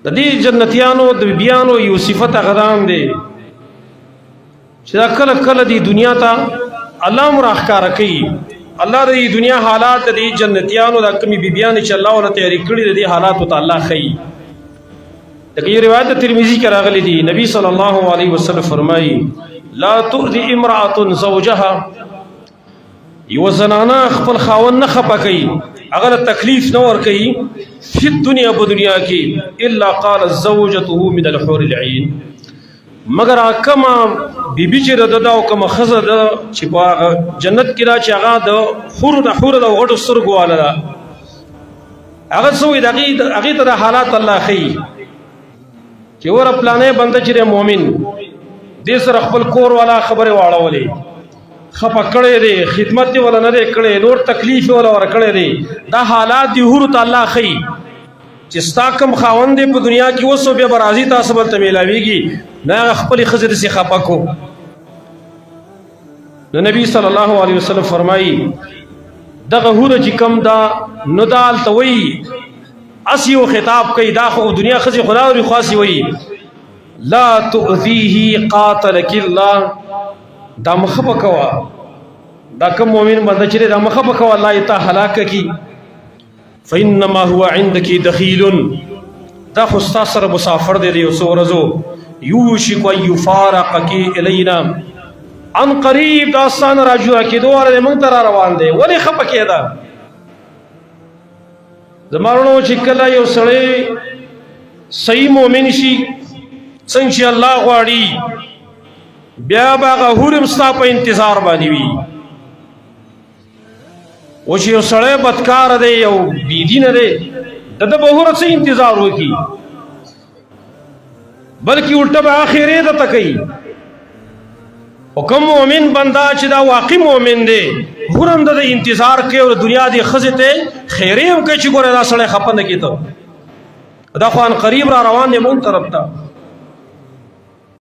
د دې جنتیانو د بیانو یو صفت غدام دی چې دا کله کله دی دنیا ته الله مراخکار کوي. الله د دنیا حالات د جنتیانو د کمی بیان چې الله ورته تیاری کړی د حالات ته الله خي. د یو روایت ترمذی کې راغلی دی نبی صلی الله علیه وسلم فرمایي لا تؤذي امرأة زوجها، یو زنانه خپل خاوند نه خپه کوي هغه تکلیف نه ور کوي په دنیا په دنیا کې الا قال زوجته من الحور العين، مگر کما بیبي چې د او کما خزه د چې په جنت کې را چې هغه د حور د غټو سترګو والا ده هغه سوې د هغه ته حالات الله خي چې ور پلانې بنده چې مؤمن دې سره خپل کور والا خبره واړولې خپه کړي دي خدمت ولا نه کړي نور تکلیف ولا ور کړي دي دا حالات دی حور ته الله خي چې ستا کم خاوند په دنیا کې وسو به برازي تاسو بل ته ملاويږي نه خپل خزر سي خپه کو. نو نبی صلی الله علیه وسلم فرمایي دغه حور چې کم دا ندال توي اسیو خطاب کوي دا خو دنیا خزي خدا او خاصي وي لا تؤذيه قاتلك الله، دا مخبه کوا دا کوم مؤمن بنده چې دا مخبه کوا الله تعالی هلاک کی فانما هو عندك دخيل، دا خو سره مسافر دی یو سورزو یوشک و یفارقك الینا ان قریب دا سان راجو کی دوه موږ تر روان دی ولی خپه کیدا زمارونو چې کله یو سړی صحیح مؤمن شي څنګه چې الله غواړي بیا باغه حرم ستا په انتظار باندې وي او چې یو سړی بدکار دی یو بيدین دی د به حرم څخه انتظار وکي بلکې الټه به اخیره ده تکي حکم مؤمن بندا چې دا واقعي مؤمن دی حرم د انتظار کوي او دنیا دی خزه ته خیره هم کوي چې ګوره دا سړی خپه نه کیته دا خو ان قریب را روان دی مون طرف ته